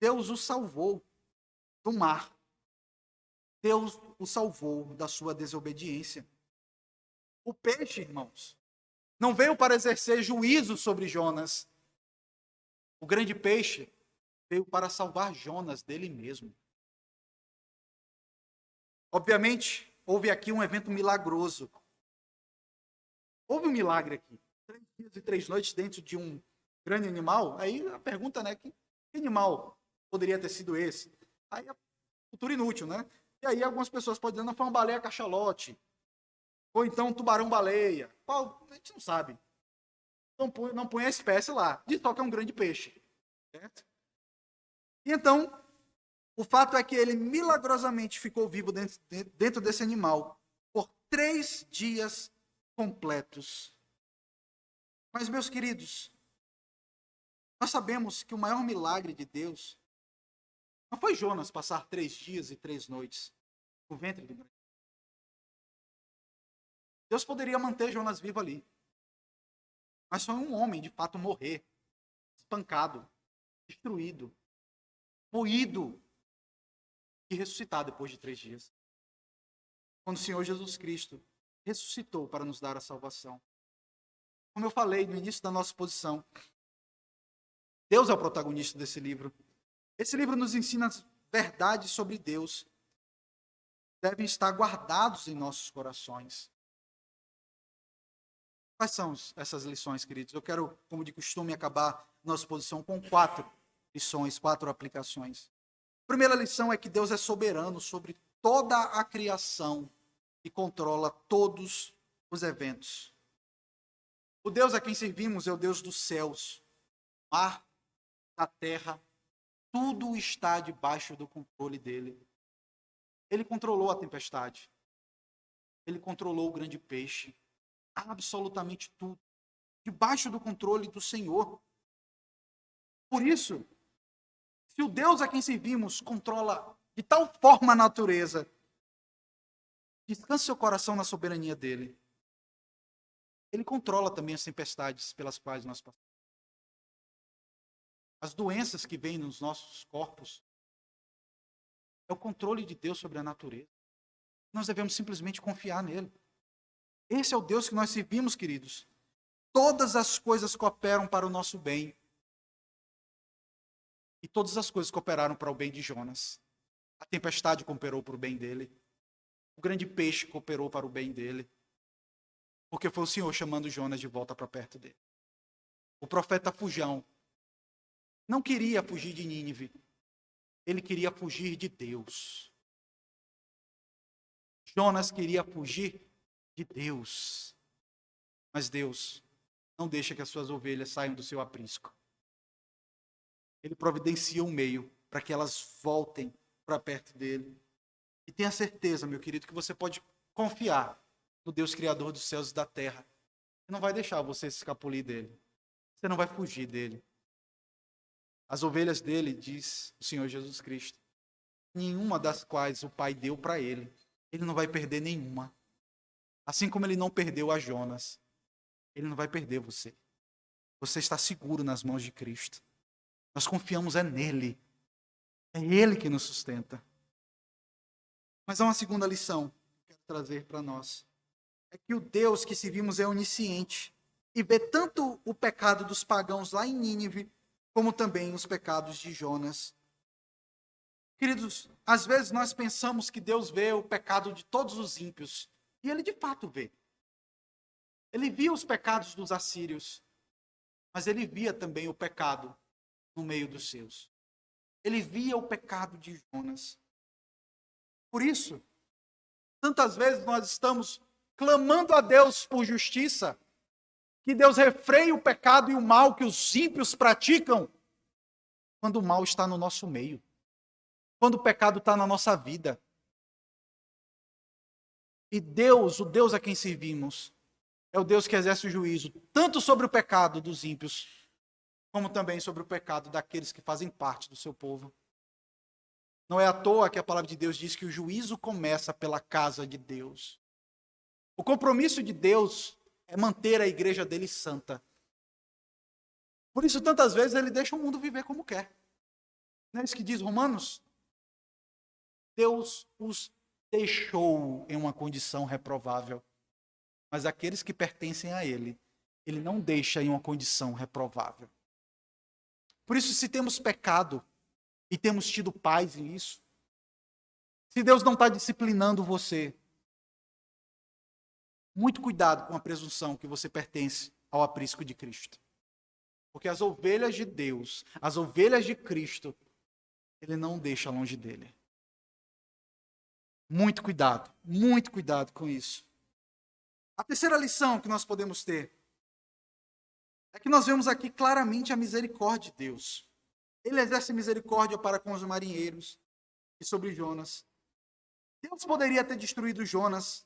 Deus o salvou do mar. Deus o salvou da sua desobediência. O peixe, irmãos, não veio para exercer juízo sobre Jonas. O grande peixe veio para salvar Jonas dele mesmo. Obviamente, houve aqui um evento milagroso. Houve um milagre aqui. 3 dias e 3 noites dentro de um grande animal. Aí a pergunta, né? Que animal poderia ter sido esse? Aí é futuro inútil, né? E aí algumas pessoas podem dizer, não, foi uma baleia cachalote. Ou então um tubarão-baleia. Qual? A gente não sabe. Não põe a espécie lá. Diz só que é um grande peixe. Certo? E então, o fato é que ele milagrosamente ficou vivo dentro desse animal por 3 dias completos. Mas, meus queridos, nós sabemos que o maior milagre de Deus não foi Jonas passar 3 dias e 3 noites no ventre do grande. Deus poderia manter Jonas vivo ali. Mas foi um homem, de fato, morrer, espancado, destruído, moído e ressuscitar depois de 3 dias. Quando o Senhor Jesus Cristo ressuscitou para nos dar a salvação. Como eu falei no início da nossa exposição, Deus é o protagonista desse livro. Esse livro nos ensina verdades sobre Deus. Devem estar guardados em nossos corações. Quais são essas lições, queridos? Eu quero, como de costume, acabar nossa exposição com 4 lições, 4 aplicações. A primeira lição é que Deus é soberano sobre toda a criação e controla todos os eventos. O Deus a quem servimos é o Deus dos céus, do mar, da terra, tudo está debaixo do controle dele. Ele controlou a tempestade. Ele controlou o grande peixe. Absolutamente tudo. Debaixo do controle do Senhor. Por isso, se o Deus a quem servimos controla de tal forma a natureza, descanse seu coração na soberania dele. Ele controla também as tempestades pelas quais nós passamos. As doenças que vêm nos nossos corpos é o controle de Deus sobre a natureza. Nós devemos simplesmente confiar nele. Esse é o Deus que nós servimos, queridos. Todas as coisas cooperam para o nosso bem. E todas as coisas cooperaram para o bem de Jonas. A tempestade cooperou para o bem dele. O grande peixe cooperou para o bem dele. Porque foi o Senhor chamando Jonas de volta para perto dele. O profeta Fujão não queria fugir de Nínive. Ele queria fugir de Deus. Jonas queria fugir de Deus. Mas Deus não deixa que as suas ovelhas saiam do seu aprisco. Ele providencia um meio para que elas voltem para perto dele. E tenha certeza, meu querido, que você pode confiar no Deus Criador dos céus e da terra. Ele não vai deixar você se escapulir dele. Você não vai fugir dele. As ovelhas dele, diz o Senhor Jesus Cristo, nenhuma das quais o Pai deu para ele. Ele não vai perder nenhuma. Assim como ele não perdeu a Jonas, ele não vai perder você. Você está seguro nas mãos de Cristo. Nós confiamos nele. É ele que nos sustenta. Mas há uma segunda lição que eu quero trazer para nós. É que o Deus que servimos é onisciente e vê tanto o pecado dos pagãos lá em Nínive, como também os pecados de Jonas. Queridos, às vezes nós pensamos que Deus vê o pecado de todos os ímpios. E ele de fato vê. Ele via os pecados dos assírios, mas ele via também o pecado no meio dos seus. Ele via o pecado de Jonas. Por isso, tantas vezes nós estamos clamando a Deus por justiça, que Deus refreie o pecado e o mal que os ímpios praticam, quando o mal está no nosso meio, quando o pecado está na nossa vida. E Deus, o Deus a quem servimos, é o Deus que exerce o juízo, tanto sobre o pecado dos ímpios, como também sobre o pecado daqueles que fazem parte do seu povo. Não é à toa que a palavra de Deus diz que o juízo começa pela casa de Deus. O compromisso de Deus é manter a igreja dele santa. Por isso, tantas vezes, ele deixa o mundo viver como quer. Não é isso que diz Romanos? Deus os deixou em uma condição reprovável. Mas aqueles que pertencem a ele, ele não deixa em uma condição reprovável. Por isso, se temos pecado e temos tido paz nisso, se Deus não está disciplinando você, muito cuidado com a presunção que você pertence ao aprisco de Cristo. Porque as ovelhas de Deus, as ovelhas de Cristo, ele não deixa longe dele. Muito cuidado com isso. A terceira lição que nós podemos ter é que nós vemos aqui claramente a misericórdia de Deus. Ele exerce misericórdia para com os marinheiros e sobre Jonas. Deus poderia ter destruído Jonas,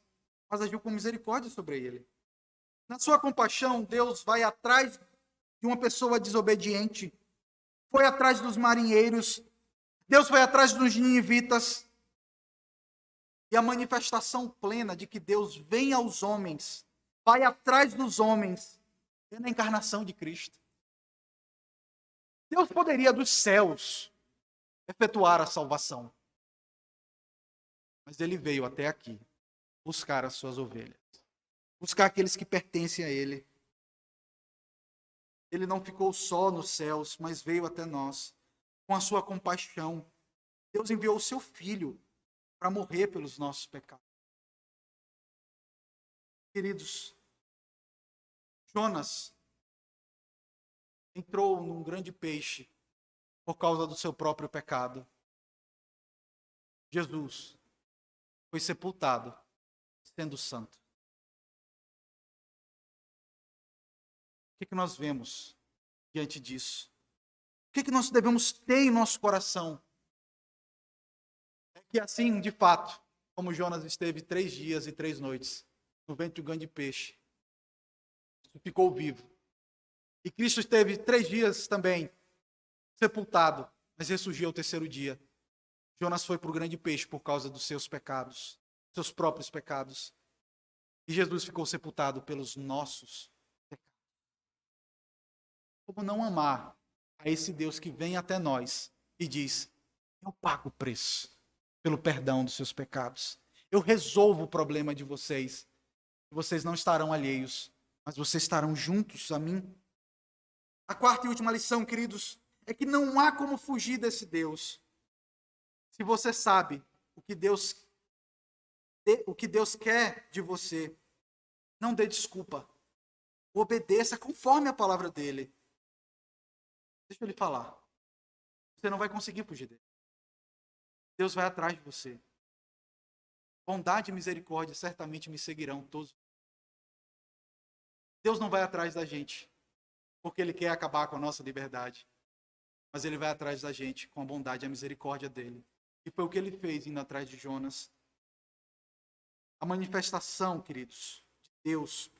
mas agiu com misericórdia sobre ele. Na sua compaixão, Deus vai atrás de uma pessoa desobediente. Foi atrás dos marinheiros. Deus foi atrás dos ninivitas. E a manifestação plena de que Deus vem aos homens, vai atrás dos homens, é na encarnação de Cristo. Deus poderia dos céus efetuar a salvação. Mas ele veio até aqui buscar as suas ovelhas. Buscar aqueles que pertencem a ele. Ele não ficou só nos céus, mas veio até nós. Com a sua compaixão, Deus enviou o seu Filho para morrer pelos nossos pecados. Queridos, Jonas entrou num grande peixe por causa do seu próprio pecado. Jesus foi sepultado sendo santo. O que nós vemos diante disso? O que nós devemos ter em nosso coração? É que assim, de fato, como Jonas esteve 3 dias e 3 noites no ventre de um grande peixe, ficou vivo. E Cristo esteve 3 dias também sepultado, mas ressurgiu ao 3º dia. Jonas foi para o grande peixe por causa dos seus pecados, seus próprios pecados. E Jesus ficou sepultado pelos nossos pecados. Como não amar a esse Deus que vem até nós e diz: eu pago o preço pelo perdão dos seus pecados. Eu resolvo o problema de vocês. Vocês não estarão alheios, mas vocês estarão juntos a mim. A quarta e última lição, queridos, é que não há como fugir desse Deus. Se você sabe o que Deus quer de você, não dê desculpa. Obedeça conforme a palavra dele. Deixa eu lhe falar. Você não vai conseguir fugir dele. Deus vai atrás de você. Bondade e misericórdia certamente me seguirão todos. Deus não vai atrás da gente porque ele quer acabar com a nossa liberdade. Mas ele vai atrás da gente com a bondade e a misericórdia dele. E foi o que ele fez indo atrás de Jonas. A manifestação, queridos, de Deus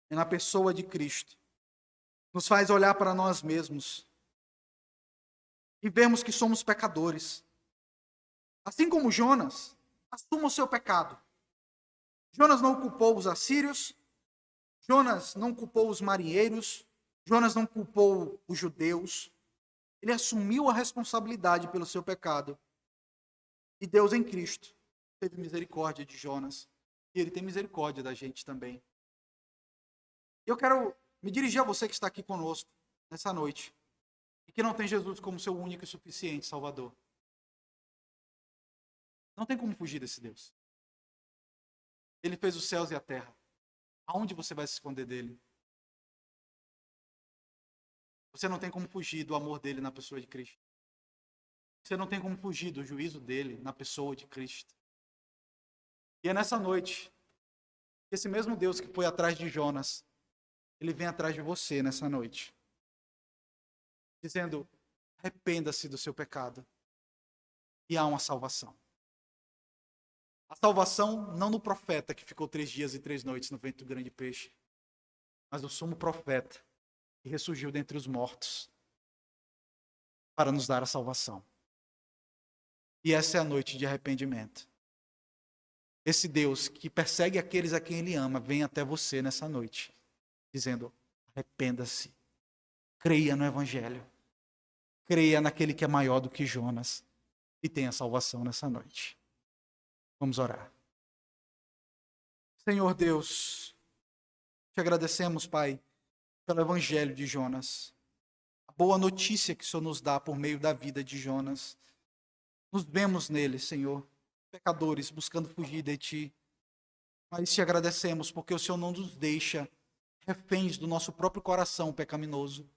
é na pessoa de Cristo. Nos faz olhar para nós mesmos e vemos que somos pecadores. Assim como Jonas, assuma o seu pecado. Jonas não culpou os assírios, Jonas não culpou os marinheiros, Jonas não culpou os judeus. Ele assumiu a responsabilidade pelo seu pecado. E Deus em Cristo teve misericórdia de Jonas. E ele tem misericórdia da gente também. Eu quero me dirigir a você que está aqui conosco nessa noite e que não tem Jesus como seu único e suficiente Salvador. Não tem como fugir desse Deus. Ele fez os céus e a terra. Aonde você vai se esconder dele? Você não tem como fugir do amor dele na pessoa de Cristo. Você não tem como fugir do juízo dele na pessoa de Cristo. E é nessa noite que esse mesmo Deus que foi atrás de Jonas, ele vem atrás de você nessa noite, dizendo: arrependa-se do seu pecado e há uma salvação. A salvação não no profeta que ficou 3 dias e 3 noites no ventre do grande peixe, mas no sumo profeta que ressurgiu dentre os mortos para nos dar a salvação. E essa é a noite de arrependimento. Esse Deus que persegue aqueles a quem ele ama vem até você nessa noite, dizendo: arrependa-se, creia no Evangelho, creia naquele que é maior do que Jonas e tenha salvação nessa noite. Vamos orar. Senhor Deus, te agradecemos, Pai, pelo Evangelho de Jonas, a boa notícia que o Senhor nos dá por meio da vida de Jonas. Nos vemos nele, Senhor, pecadores buscando fugir de Ti, mas te agradecemos porque o Senhor não nos deixa reféns do nosso próprio coração pecaminoso.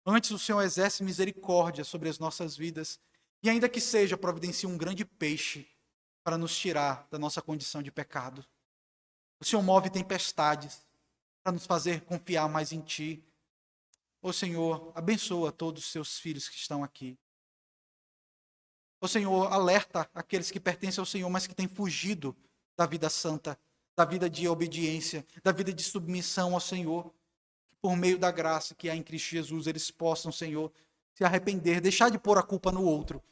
Antes o Senhor exerce misericórdia sobre as nossas vidas e ainda que seja, providencia um grande peixe para nos tirar da nossa condição de pecado. O Senhor move tempestades para nos fazer confiar mais em Ti. Ó Senhor, abençoa todos os Seus filhos que estão aqui. Ó Senhor, alerta aqueles que pertencem ao Senhor, mas que têm fugido da vida santa, da vida de obediência, da vida de submissão ao Senhor. Que por meio da graça que há em Cristo Jesus, eles possam, Senhor, se arrepender, deixar de pôr a culpa no outro,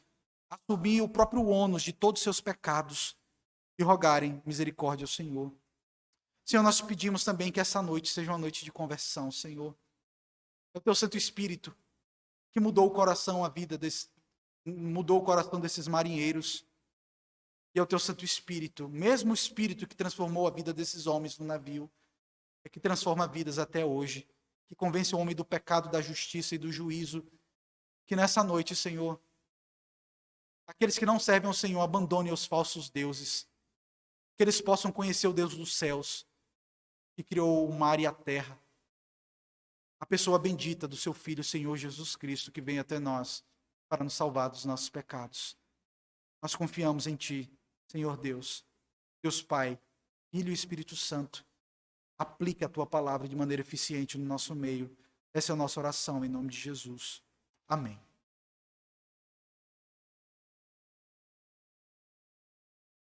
assumir o próprio ônus de todos os seus pecados e rogarem misericórdia ao Senhor. Senhor, nós pedimos também que essa noite seja uma noite de conversão, Senhor. É o Teu Santo Espírito que mudou o coração, mudou o coração desses marinheiros. E é o Teu Santo Espírito, mesmo o Espírito que transformou a vida desses homens no navio, é que transforma vidas até hoje, que convence o homem do pecado, da justiça e do juízo. Que nessa noite, Senhor, aqueles que não servem ao Senhor abandonem os falsos deuses, que eles possam conhecer o Deus dos céus que criou o mar e a terra, a pessoa bendita do seu Filho, Senhor Jesus Cristo, que vem até nós para nos salvar dos nossos pecados. Nós confiamos em Ti, Senhor Deus, Deus Pai, Filho e Espírito Santo. Aplique a Tua palavra de maneira eficiente no nosso meio. Essa é a nossa oração em nome de Jesus. Amém.